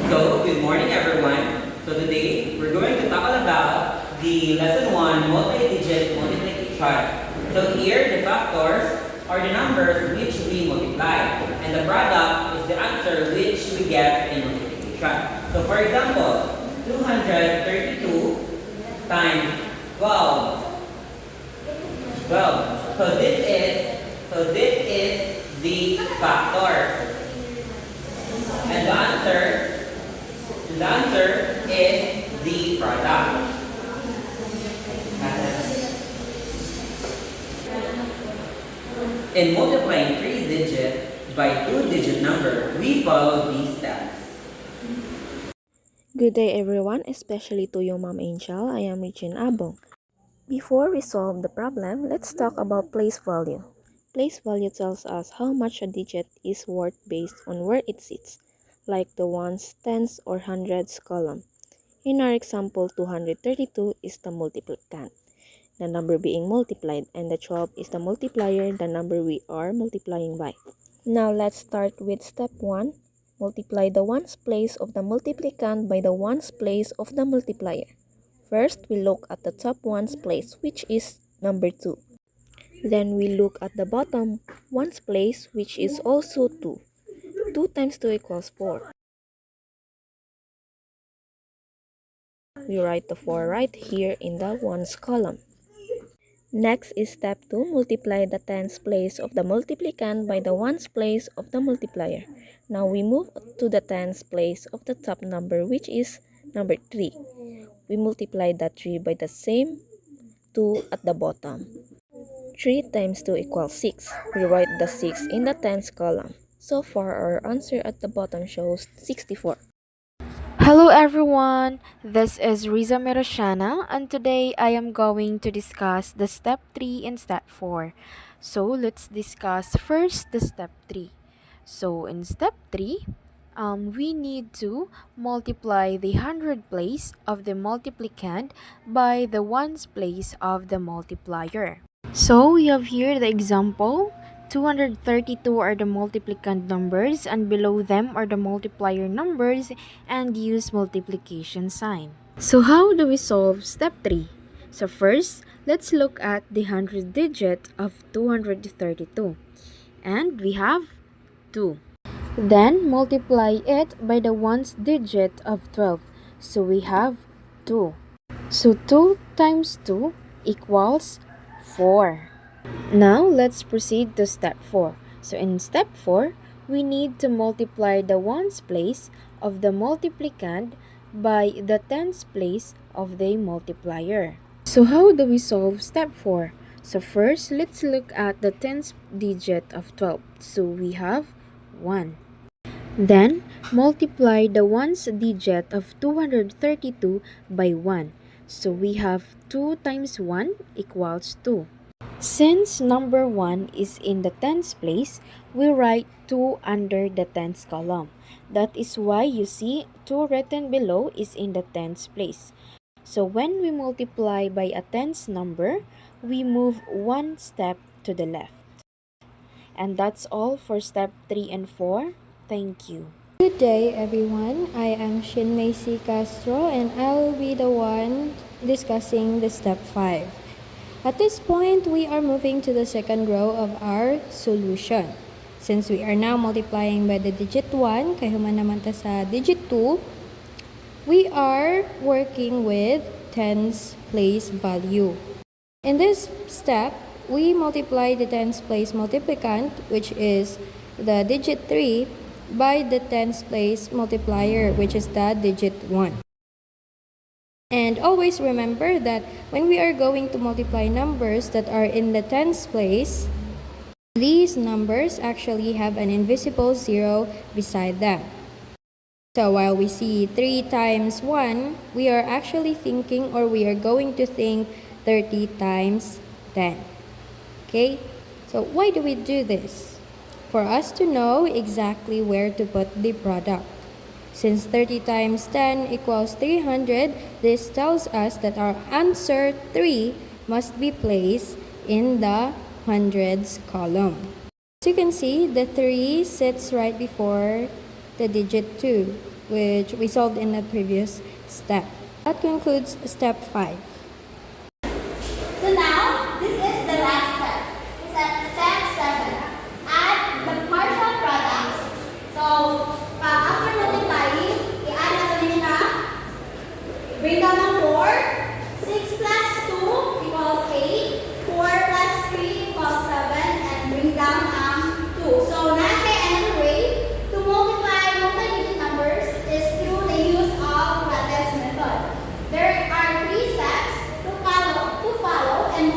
So, good morning everyone. So today, we're going to talk about the lesson 1 multi-digit multiplication. So here, the factors are the numbers which we multiply, and the product is the answer which we get in multiplication. So for example, 232 times 12. 12. So this is the factors. And the answer is the product. In multiplying 3-digit by 2-digit number, we follow these steps. Good day everyone, especially to you Ma'am Angel. I am Regine Abong. Before we solve the problem, let's talk about place value. Place value tells us how much a digit is worth based on where it sits, like the ones, tens, or hundreds column. In our example, 232 is the multiplicand, the number being multiplied, and the 12 is the multiplier, the number we are multiplying by. Now let's start with step 1. Multiply the ones place of the multiplicand by the ones place of the multiplier. First, we look at the top ones place, which is number 2. Then we look at the bottom ones place, which is also 2. 2 times 2 equals 4. We write the 4 right here in the ones column. Next is step 2. Multiply the tens place of the multiplicand by the ones place of the multiplier. Now we move to the tens place of the top number, which is number 3. We multiply that 3 by the same 2 at the bottom. 3 times 2 equals 6. We write the 6 in the tens column. So far, our answer at the bottom shows 64. Hello everyone, this is Riza Miroshana, and today I am going to discuss the step 3 and step 4. So let's discuss first the step 3. So in step 3, we need to multiply the hundred place of the multiplicand by the ones place of the multiplier. So we have here the example. 232 are the multiplicand numbers and below them are the multiplier numbers and use multiplication sign. So how do we solve step 3? So first, let's look at the hundred digit of 232. And we have 2. Then multiply it by the ones digit of 12. So we have 2. So 2 times 2 equals 4. Now let's proceed to step 4. So in step 4, we need to multiply the ones place of the multiplicand by the tens place of the multiplier. So how do we solve step 4? So first, let's look at the tens digit of 12. So we have 1. Then multiply the ones digit of 232 by 1. So we have 2 times 1 equals 2. Since number 1 is in the tens place, we write 2 under the tens column. That is why you see 2 written below is in the tens place. So when we multiply by a tens number, we move one step to the left. And that's all for step 3 and 4. Thank you. Good day everyone, I am Shinmei C. Castro and I will be the one discussing the step 5. At this point, we are moving to the second row of our solution. Since we are now multiplying by the digit 1, kaya human naman ta sa digit 2, we are working with tens place value. In this step, we multiply the tens place multiplicand, which is the digit 3, by the tens place multiplier, which is the digit 1. And always remember that when we are going to multiply numbers that are in the tens place, these numbers actually have an invisible 0 beside them. So while we see 3 times 1, we are actually thinking, or we are going to think 30 times 10. Okay? So why do we do this? For us to know exactly where to put the product. Since 30 times 10 equals 300, this tells us that our answer 3 must be placed in the hundreds column. As you can see, the 3 sits right before the digit 2. which we solved in the previous step. That concludes step 5. So now, this is the last step. Step 7. Add the partial products. So, after multiplying, i-add natin siya. Bring down ng 4. 6 plus 2 equals 8. 4 plus 3 equals 7. And bring down ang 2. So, nasa another way to multiply multi-digit numbers is through the use of lattice method. There are 3 steps to follow and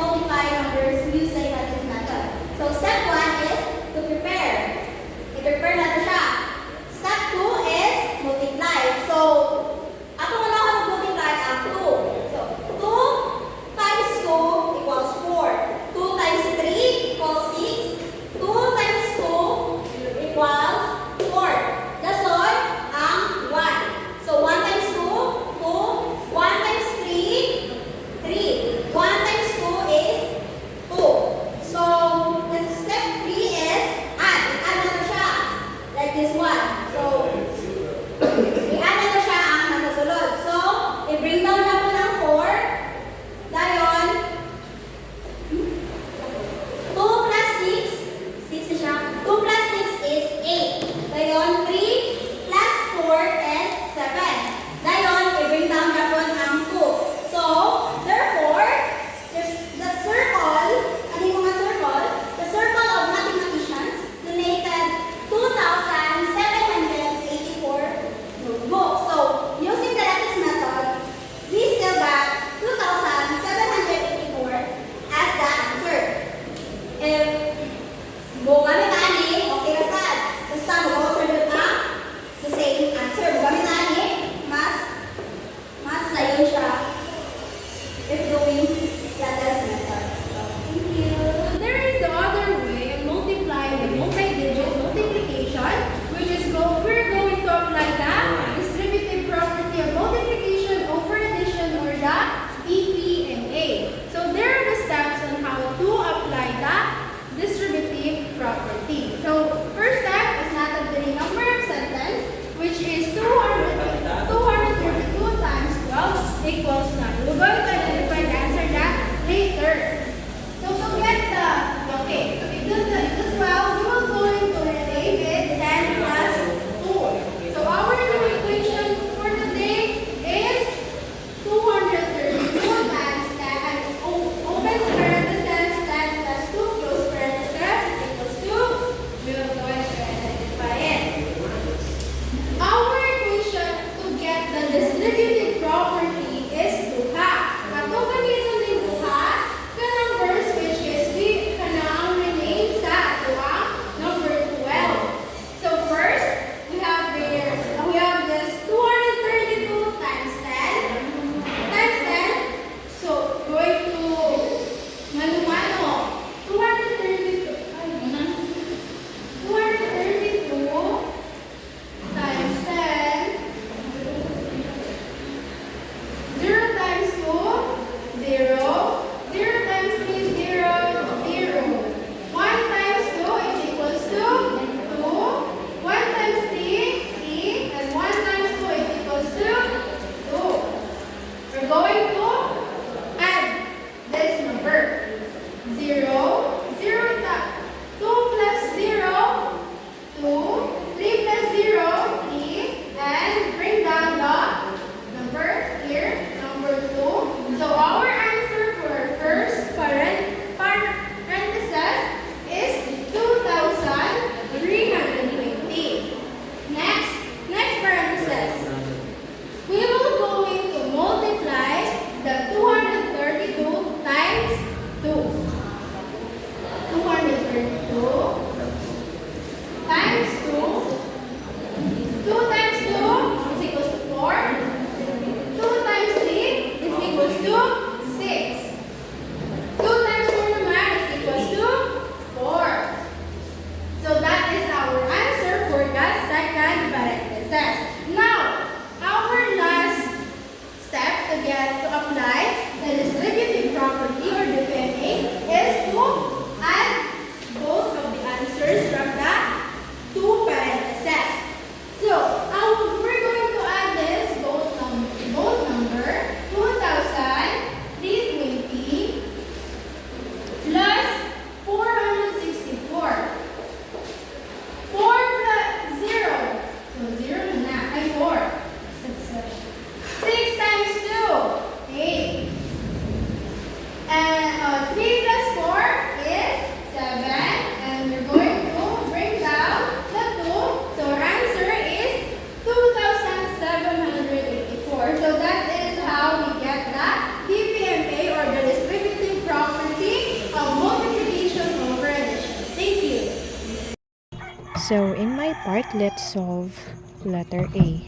So in my part, let's solve letter A.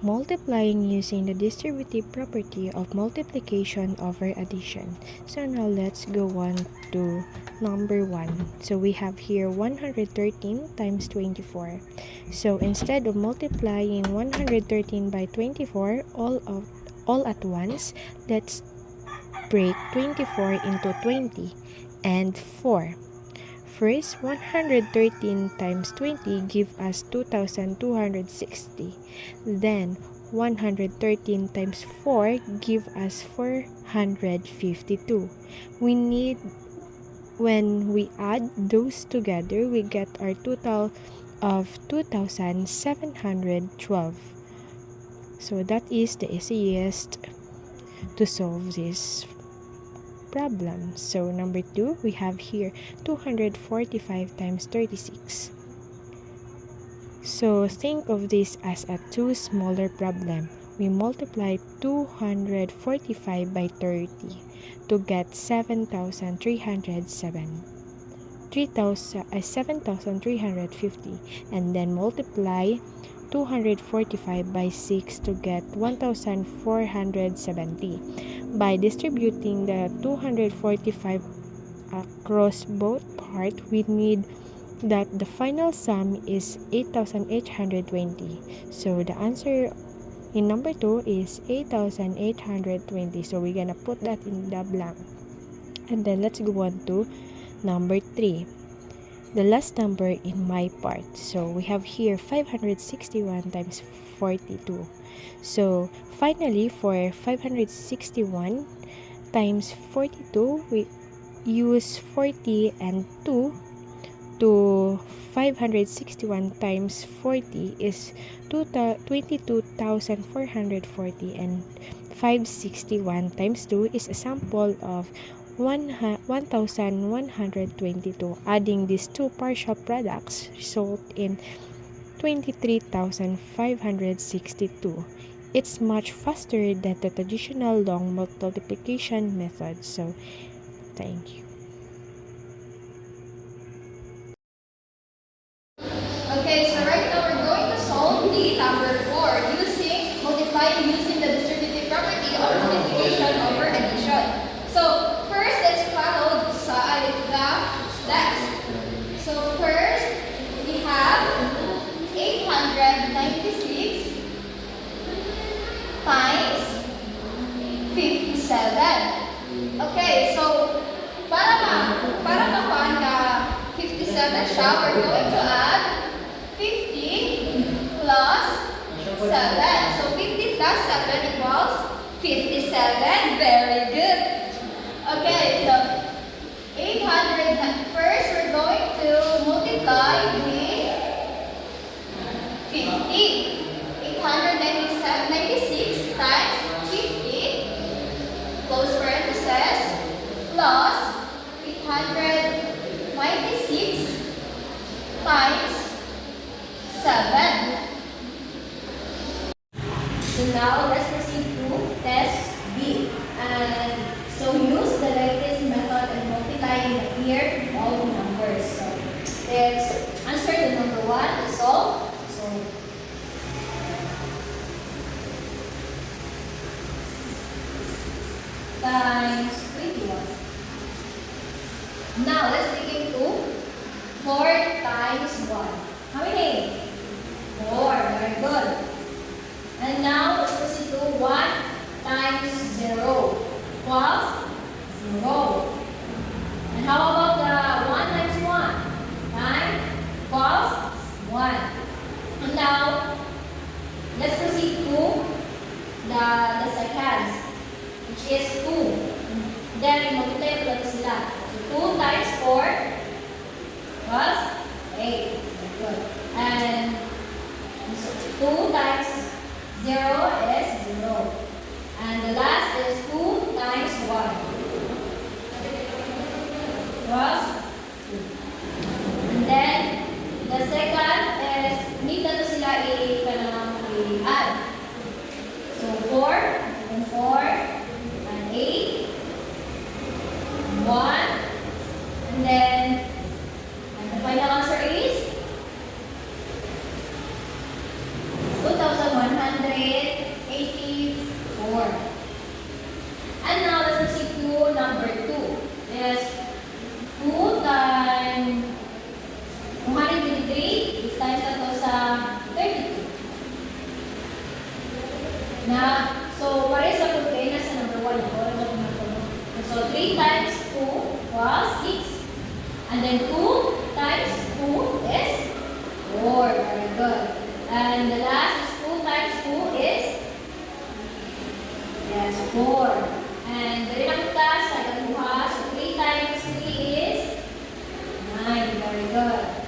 Multiplying using the distributive property of multiplication over addition. So now let's go on to number 1. So we have here 113 times 24. So instead of multiplying 113 by 24 all at once, let's break 24 into 20 and 4. First, 113 times 20 give us 2,260. Then, 113 times 4 give us 452. When we add those together, we get our total of 2,712. So that is the easiest to solve this problem. So number 2, we have here 245 times 36. So think of this as a 2 smaller problem. We multiply 245 by 30 to get 7,350, and then multiply 245 by 6 to get 1,470. By distributing the 245 across both parts, we need that the final sum is 8,820. So the answer in number 2 is 8,820. So we're gonna put that in the blank. And then let's go on to number 3. The last number in my part. So we have here 561 times 42. So finally, for 561 times 42, we use 40 and 2 to 561 times 40 is 22,440, and 561 times 2 is a sample of 1,122. Adding these two partial products result in 23,562. It's much faster than the traditional long multiplication method. So, thank you. Okay, so right now we're going to solve the number 4 multiplying using the distributive property of multiplication over addition. So first, let's follow the steps. So first, we have 896 times 57. Okay, so para makuha na 57 siya, we're going to add 50 plus 7. So 50 plus 7 equals 57. Very good. Okay, so 800. First, we're going to multiply with 50. 896 times 50, close parenthesis, plus 896 times 7. So now let's proceed to test B. And so use the latest method and multiplying the here all the numbers. So let's answer the number 1 is all. So times 21. Now let's begin to 4 times 1. How many? 4. Very good. And now let's proceed to 1 times 0 equals 0. And how about the 1 times 1? 9 equals 1. And now let's proceed to the seconds, which is 2. Then multiply ko lang sila. So 2 times 4 was 8. Very good. And so 2 times 0 is 0. And the last is 2 times 1 was 2. And then the second is need na to sila i-add. So 4 and 4 and 8 1, and then the final answer is Na, so, pares sa kung kayo nasa number 1 ako. So, 3 times 2 was 6. And then 2 times 2 is 4. Very good. And the last is 2 times 2 is, yes, 4. And the rin class, sa kaluha, so 3 times 3 is 9. Very good.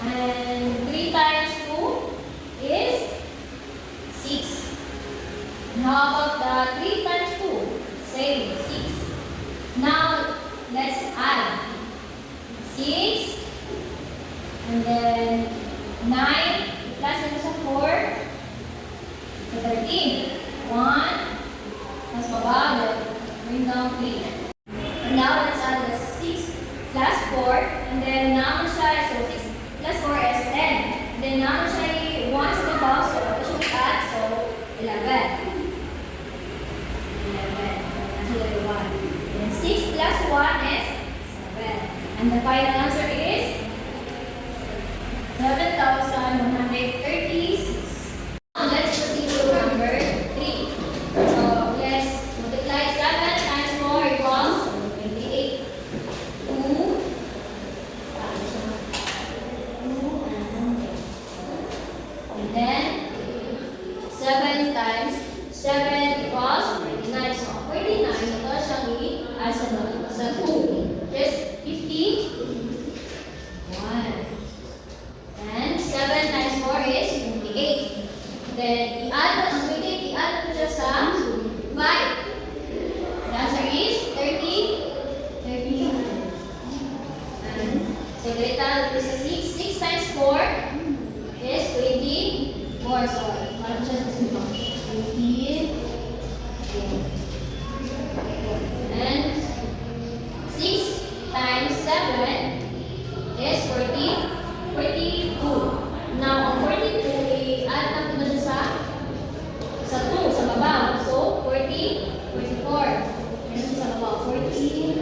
And 3 times 2 is 6. And how about the 3 times 2? Same, 6. Now, let's add 6 and then 9 plus minus a 4 so 13. 1 plus baba, bring down 3. And now let's add the 6 plus 4 and then now siya, so 6 plus 4 is 10. And then now siya 1 sa baba, so ito siya add, so 11. 6 plus 1 is 7. And the final answer is 7,136. Let's proceed to number 3. So let's multiply 7 times 4 equals 28. 2. And then 7 times 7 equals 49. So 49, ito siyang i-add sa 2. Just 50. 1. And 7 times 4 is 28. Then i-add ang 28, i-add mo siya sa 5. The answer is 30. 30. And so dito sa 6. 6 times 4 is 24. So parang siya sa 20. And 6 times 7 is 42. Now, ang 42, i-add natin na siya sa 2, sa baba. So, 44. Ano siya sa baba? 44.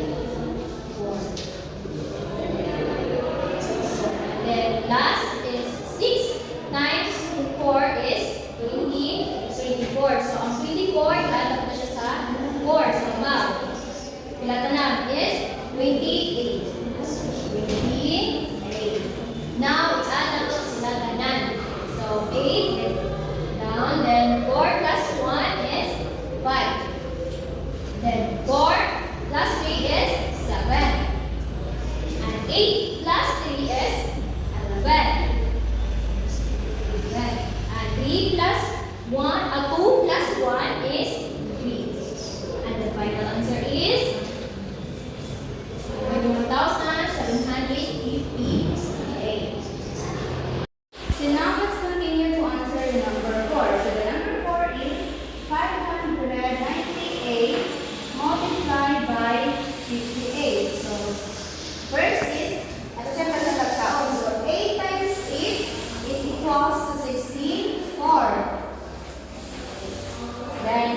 Then, last is 6 times 4 is 24. So, ang 24, i-add natin na siya sa 4, sa baba. Ilatanam is 28. 28. Now, it's add up sila tanan. So, 8 down. Then, 4 plus 1 is 5. Then, 4 plus 3 is 7. And 8 plus 3 is 11. And 3 plus 1, 2 plus 1 is 3. And the final answer is 1,758. So now let's continue to answer the number 4. So the number 4 is 598 multiplied by 58. So first is, ito siya pagkakataon. So 8 times 8 is equals to 16, 4. Then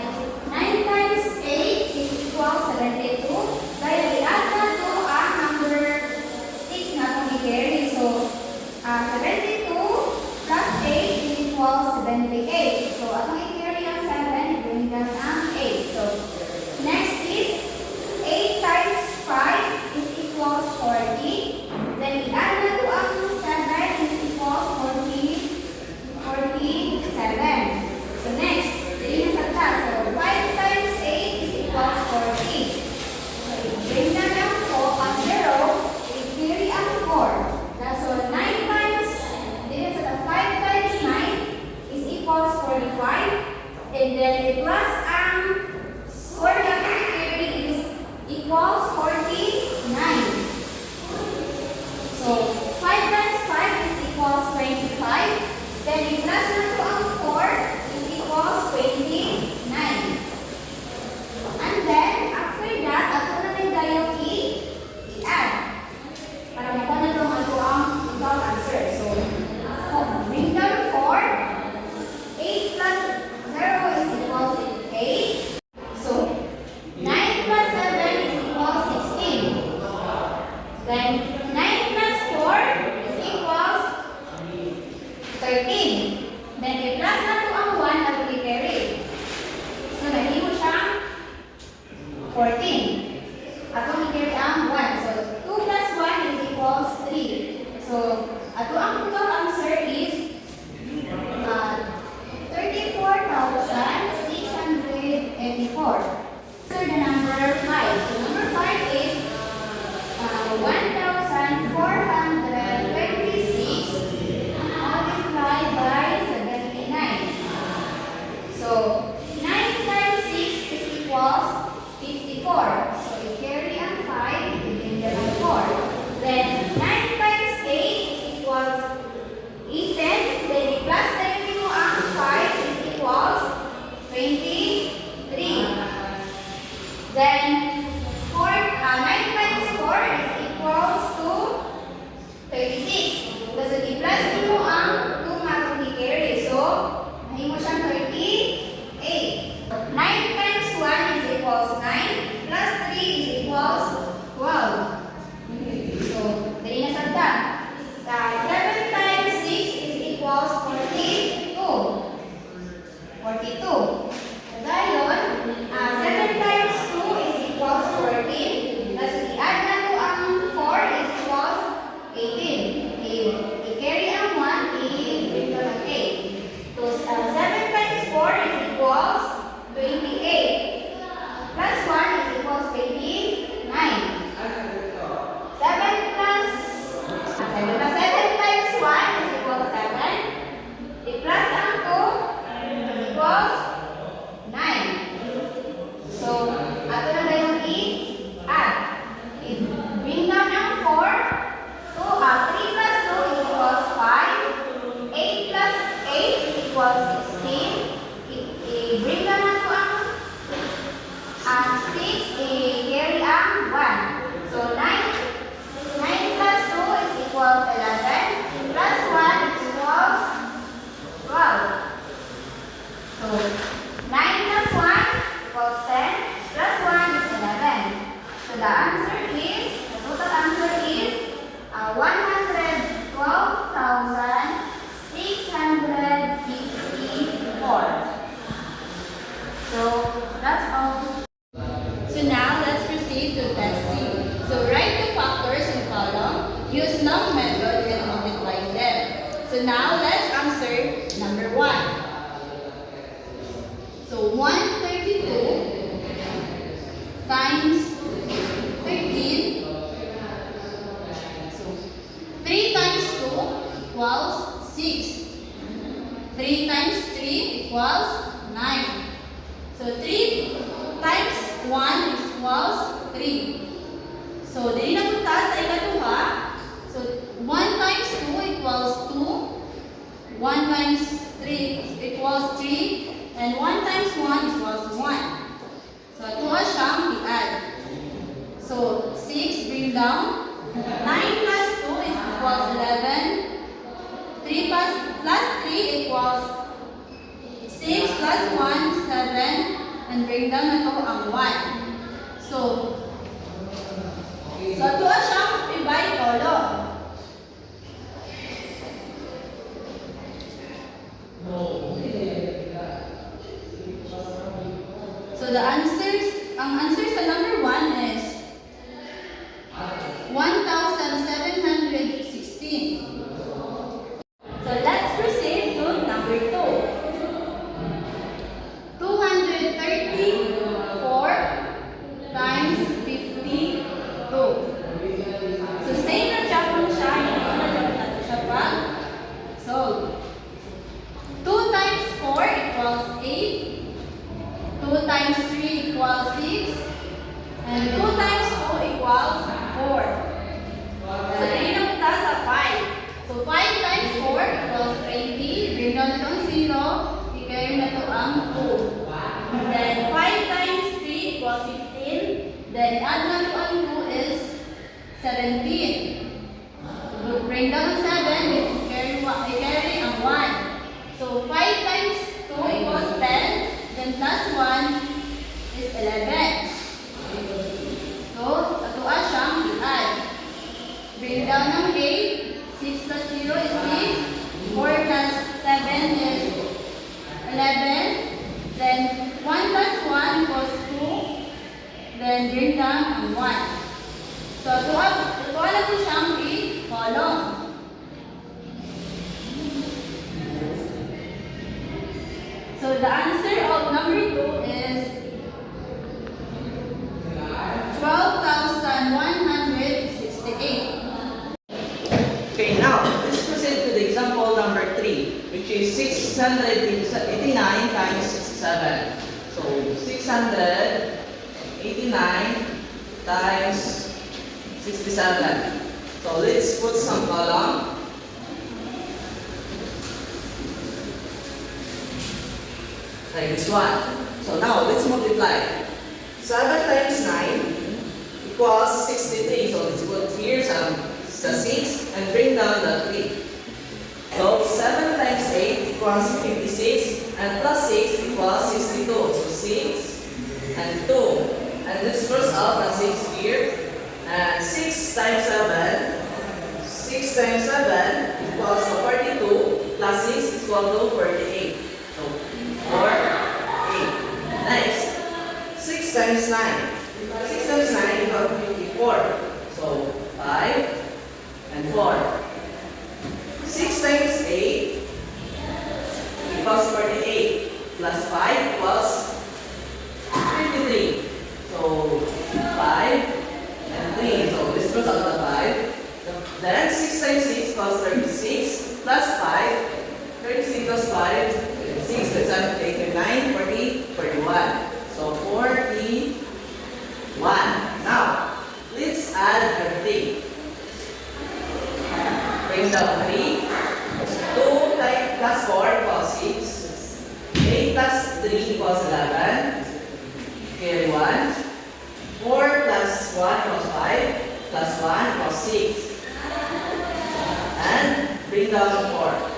9 times 8 is equals 72. Dahil i-add na to ang number 6 na itong i-carry. So 72 plus 8 is equals 78. So atong i-carry ang 7, bring down ang 8. So next is 8 times 5 is equals 40. Then i-add na to ang 7 is equals 47. So next, dili na sa taas. So 5 times 8 is equals 40. So bring na ang 4 ang 0, i-carry ang 4. So 9 times, dili sa 5 times 9 is equals 45. And then i-plus ang 4 na i-carry is equals 49. So 5 times 5 is equals 25. Then i-plus na to ang 4 is equals 29. And then, after that, ato na may dayo i-add. Para makuha na ito ang total answer. So, bring down 4. 8 plus 0 is equals 8. Then i-plus na to ang 1 na i-carry. So nahimo siyang 14. Atong i-carry ang 1. So 2 plus 1 is equals 3. So ato ang total answer is 34,684. So the number 5. So number 5 is 1,426 multiplied by 79. So 9 times 6 is equals 54. So you carry ang 5, you bring the 4. Then 9 times 8 is equals 18. Then i-plus na yung ang 5 is equals 23. Then 9 times 4 is equals to 36. Kasi i-plus mo ang 2 matong i-carry. So, nahimo siyang 38. 9 times 1 is equals 9 plus 3 is equals 12. So, dali na sabta. 7 times 6 is equals 42. 42. Gayon, 7 times 2 is equals 14. Tapos i-add na to ang 4 is equals 18. I-carry ang 1, i-bring to ng 8. So, 7 times 4 is equals 28. Plus 1 is equals 29. 7 plus 7 times 1 is equals 7. I-plus ang 2 is equals 9. So, ato na ba yung i-add? I-bring down ang 4. 3 plus 2 is equals 5. 8 plus 8 is equals 16. I-bring down na to ang 6. I-carry ang 1. So, 9 plus 2 is equals 11. Plus 1 is equals 12. So, 9 plus 1 equals 10. Plus 1 is 11. So, the total answer is 112,654. So, that's all. So now, let's proceed to test C. So, write the factors in column, use long method, and multiply them. So now, let's answer number 1. So 132 times 13. So 3 times 2 equals 6. 3 times 3 equals 9. So 3 times 1 equals 3. So dili na punta sa ikaduha. So 1 times 2 equals 2. 1 times 3 equals 3. And 1 times 1 equals 1. So, ito siyang i-add. So, 6 bring down. 9 plus 2 is equals 11. 3 plus 3 equals 6 plus 1, 7. And bring down na ito ang 1. So, ito siyang i-by column. So ang answer sa number 1 is 1,716. So let's proceed to number 2. 234 times 52. So same na siya kung siya, hindi na siya pa. So 2 times 4 equals 8. 2 times 3 equals 6. And 2 times 2 equals 4. So, dali na punta sa 5. So, 5 times 4 equals 20. Bring down ito ang 0. I-carry na ito ang 2. And then, 5 times 3 equals 15. Then, add na ito ang 2 is 17. So, bring down ang 7. I-carry ang 1. So, 5 times 2 equals 10. Then plus 1 is 11. So, atuwa siyang i-add. Bring down ng 8. 6 plus 0 is 6. 4 plus 7 is So the answer of number 2 is 12,168. Okay, now let's proceed to the example number 3, which is 689 times 67. So 689 times 67. So let's put some column. Like this one. So now let's multiply. 7 times 9 equals 63. So let's put here some 6 and bring down the 3. So 7 times 8 equals 56 and plus 6 equals 62. So 6 and 2. And let's cross out the 6 here. And 6 times 7. 6 times 7 equals to 42 plus 6 is equal to 48. So 4, 8. Next, 6 times 9. 6 times 9 equals to 54. So 5 and 4. 6 times 8 equals 48 plus 5 equals 53. So 5 and 3. So this goes out the 5. Then 6 times 6 equals 36 plus 5. 36 plus 5, 36, 37, 39, 40, 41. So 41. Now, let's add everything. Bring down 3. 2 plus 4 equals 6. 8 plus 3 equals 11. Carry 1. 4 plus 1 equals 5. Plus 1 equals 6. And bring down 4.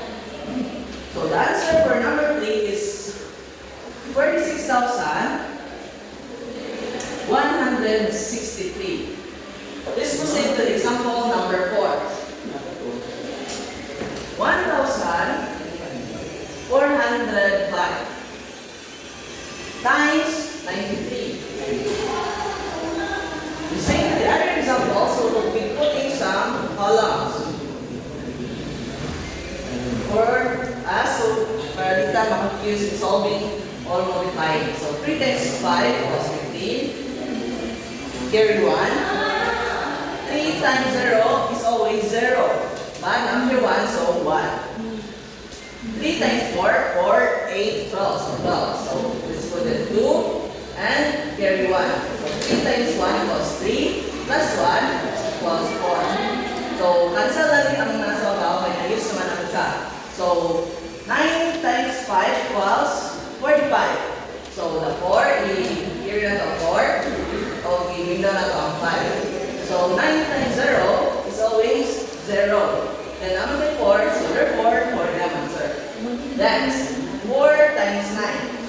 So the answer for number 3 is 46,163. Let's proceed to example number 4. 1,405 times 93. The same to the other example, so we'll be putting some columns for us, so para di tayo ma-confuse in solving or multiplying. So 3 times 5 equals 15. Carry 1. 3 times 0 is always 0. But after 1, so 1. 3 times 4, 4, 8, 12. So 12. So let's put it 2 and carry 1. So 3 times 1 equals 3 plus 1 equals 4. So cancel natin ang nasa bawah, may ayos naman ang isa. So 9 times 5 equals 45. So the 4, here na to 4. Okay, bring down na to ang 5. So 9 times 0 is always 0. Then number 4, so therefore 4 the answer. Next, 4 times 9.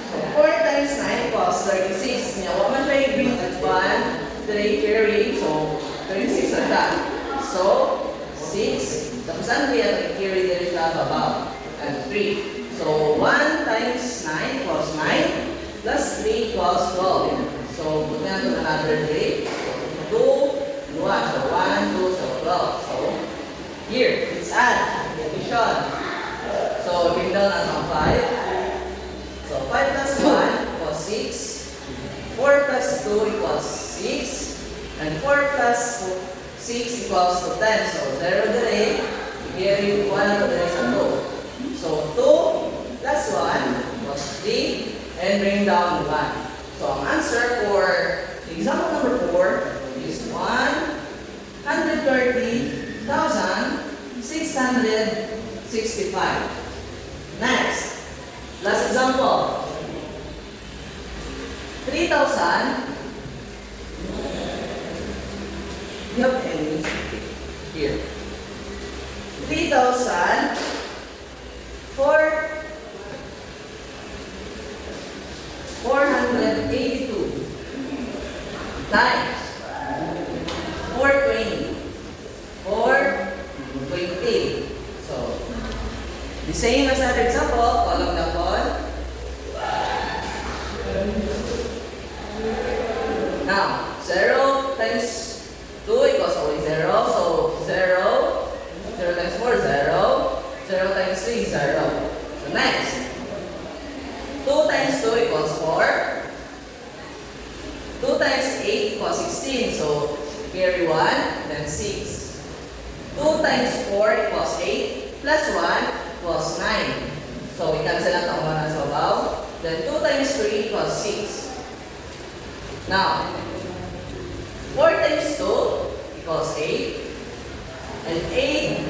So 4 times 9 equals 36. Now what man try bring at 1, 3 carry, so 36 na that. So 6, tapos ang 3 at carry there is above, and 3. So 1 times 9 equals 9, plus 3 equals 12. So put na to another 3. So 2 and 1, so 1, 2, so 12. So here, let's add addition. So bring down ang 5. So 5 plus 1 equals 6. 4 plus 2 equals 6. And 4 plus 6 equals to 10. So 0 delay. Here you 1 to the next 2. So 2 plus 1 equals 3. And bring down 1. So ang answer for example number 4 is 130,665. Next, last example. 3,000. You have any here? 3,000 482 times 420. 420. So, the same as other example, column na pod. Now, 0 times 2 equals always 0. So, 0. 0 times 4, 0. 0 times 3, 0. So, next. 2 times 4 equals 8, plus 1 equals 9. So we cancel out ang 1 sa above. Then 2 times 3 equals 6. Now, 4 times 2 equals 8. And 8,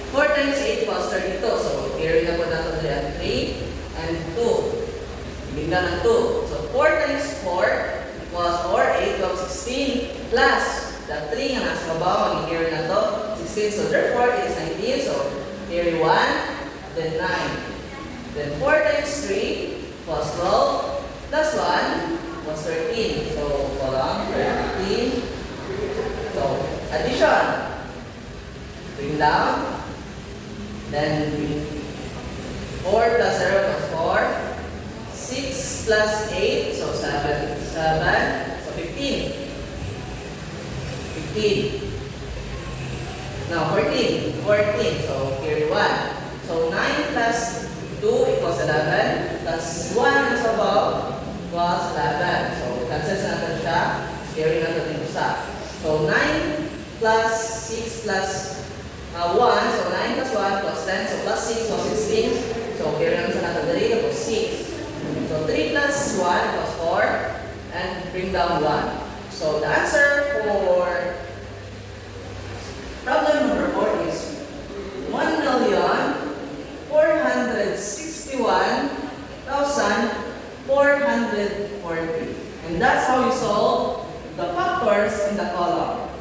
4 times 8 equals 32. So, carry na po natin dyan 3 and 2. Bigla ng 2. So, 4 times 4 equals 4, 8 equals 16 plus the 3 na nasa baba, mag-carry na to 16. So, therefore, it is 19. So, carry 1, then 9. Then 4 times 3 equals 12 plus 1 equals 13. So, walang 13. So, addition. Bring down. Then bring 4 plus 0 plus 4. 6 plus 8. So, 7. So, 15. 15. Now, 14. 14. So, carry 1. So, 9 plus 2 equals 11. Plus 1 is above equals 11. So, cancel natin siya. Carry natin yung isa. So, 9 plus 6 plus 1. So, 9 plus 1 plus 10. So, plus 6 plus 16. So, carry natin sa natin dali. Tapos 6. So, 3 plus 1 plus 4. And bring down 1. So, the answer for problem number 4 is 1,461,440. And that's how you solve the factors in the column.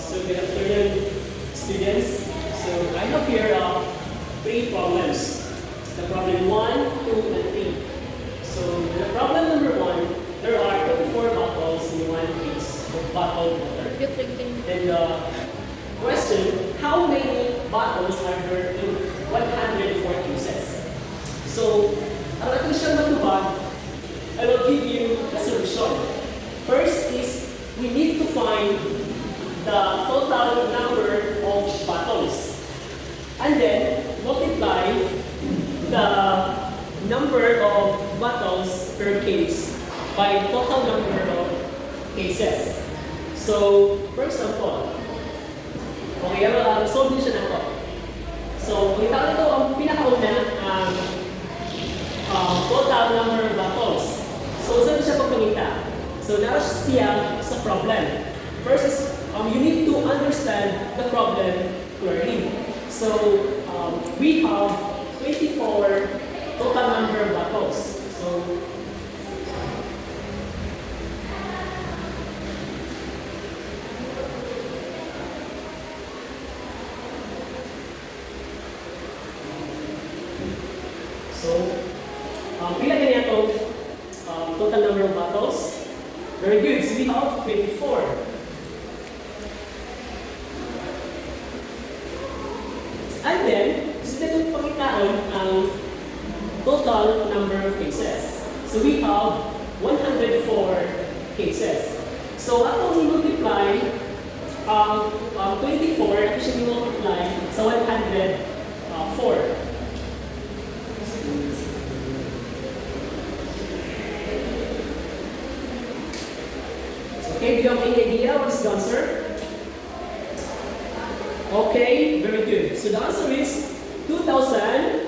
So good afternoon, students. So I have here 3 problems. The problem 1, 2, and 3. So the problem number 1, there are 24 bottles in one piece of bottled water. And the question, how many bottles are there in 104 pieces? So, ang ating siyang matubag, I will give you a solution. First is, we need to find the total number of bottles. And then, multiply the number of bottles per case by the total number of cases. So, for example, okay, solve din siya na ito. So, kita ito ang pinakauna total number of bottles. So, saan siya pagpangita? So, naras siya sa problem. First is, you need to understand the problem clearly. So, we have 24 total number of bottles. So, pila ganyan itong total number of bottles? Very good. So we have 24. And then, gusto natin pakitaan ang total number of cases. So we have 104 cases. So atong i-multiply 24, ito siya i-multiply sa 104. Okay, do you have any idea what's the answer? Okay, very good. So the answer is 2,496.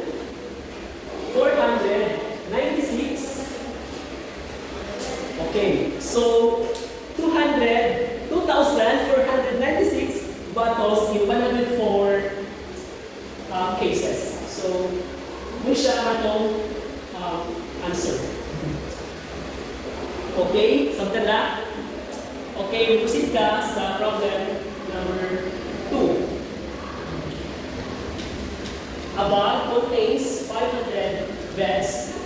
Okay, so 2,496 bottles in 104 cases. So, mo siya atong answer. Okay, samtang na? Okay, proceed ka sa problem number 2. A bag contains 500 beds.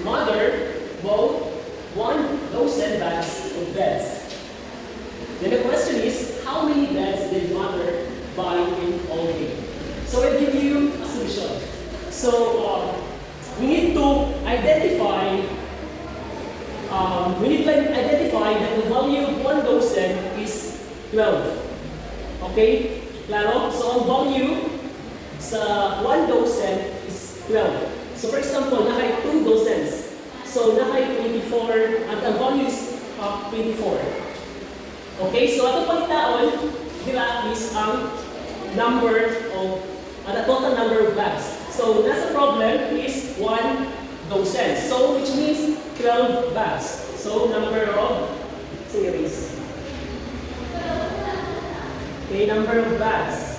Mother bought 1 dozen bags of beds. Then the question is, how many beds did mother buy in all day? So I'll give you a solution. So we need to identify that the value of 1 dozen is 12. Okay? Klaro? So ang value sa 1 dozen is 12. So for example, naka 2 dozens. So naka 24 at ang value is 24. Okay? So ato pagtaon, nila is ang number of, the total number of bags. So, nasa problem is 1 dozen. So, which means 12 bags. So, number of series. Okay, number of bags.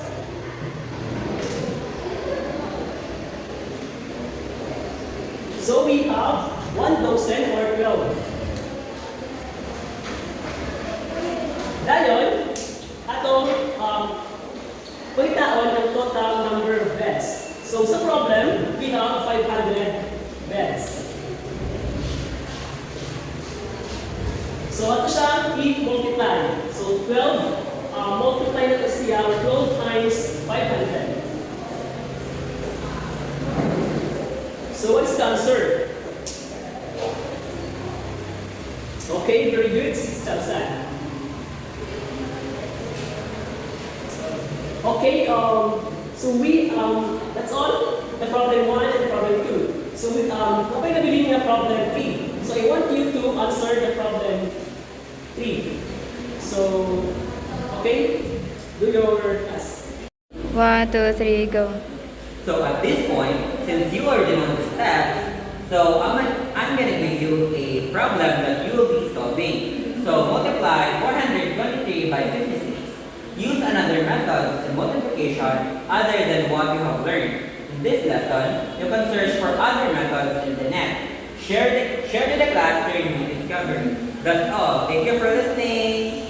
So, we have 1 dozen or 12. Dayon, atong pagkitaon ang total number of beds. So sa problem, we have 500 beds. So ato siya i-multiply. So 12, multiply na ito siya, 12 times 500. So what's the answer? Okay, very good, 6,000. Okay, so that's all, the problem 1 and problem 2. So, kapag nabili niya problem 3, so I want you to answer the problem 3. So, okay, do your task. 1, 2, 3, go. So at this point, since you already know the steps, so I'm gonna give you a problem that you will be solving. So multiply 423 by 56. Use another method in multiplication other than what you have learned. In this lesson, you can search for other methods in the net. Share to the class your new discovery. That's all. Thank you for listening.